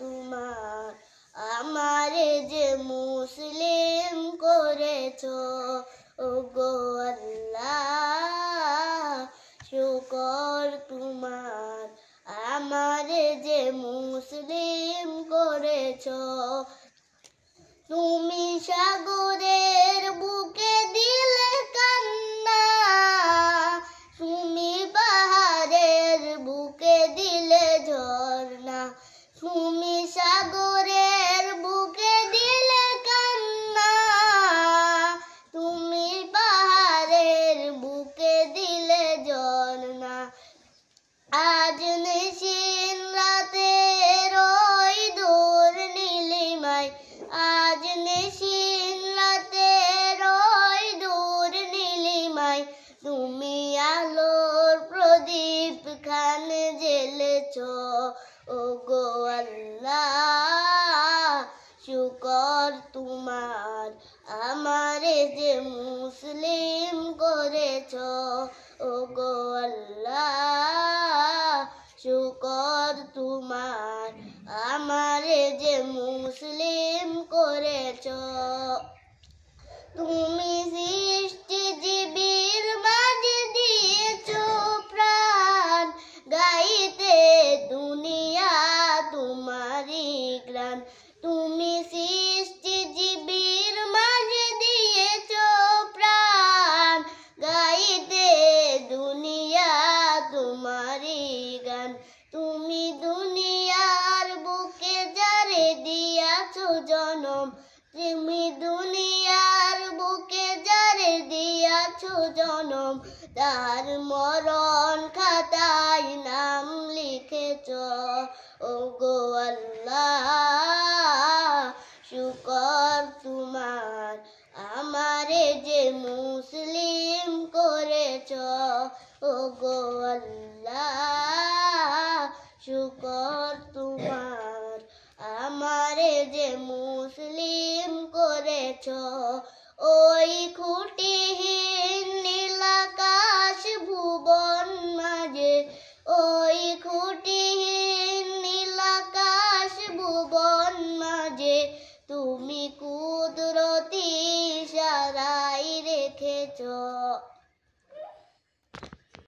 তোমার আমারে যে মুসলিম করেছো ওগো আল্লাহ শুকর তোমার আমারে যে মুসলিম করেছো তুমি সাগরের বুকে দিলে কান্না তুমি পাহাড়ের বুকে দিলে ঝর্ণা তুমি সাগরের বুকে দিলে কান্না তুমি পাহাড়ের বুকে দিলে ঝর্ণা আজ নিশিন রাতের ওই দূর নীলিমায় আজ নিশিন রাতের ওই দূর নীলিমায় তুমি আলোর প্রদীপ খানে জ্বেলেছো ওগো আল্লাহ শুকর তোমার আমারে যে মুসলিম করেছো ওগো আল্লাহ শুকর তোমার আমারে যে মুসলিম করেছো তুমি সৃষ্টিজীবীর মাঝে দিয়েছো প্রাণ গাইতে দুনিয়া তোমারই গান তুমি সৃষ্টিজীবীর মাঝে দিয়েছো প্রাণ গাইতে দুনিয়া তোমারই গান তুমি দুনিয়ার বুকে যারে দিয়াছো জনম তুমি দুনিয়ার বুকে যারে দিয়াছো জনম তার মরণ খাতায় নাম লিখেছো ওগো আল্লাহ শুকর তোমার আমারে যে মুসলিম করেছো ওগো আল্লাহ শুকর তোমার আমারে যে মুসলিম করেছো ওই খুঁটিহীন নীল আকাশ ভুবন মাঝে ওই খুঁটিহীন নীল আকাশ ভুবন মাঝে তুমি কুদরতি ইশারায় রেখেছো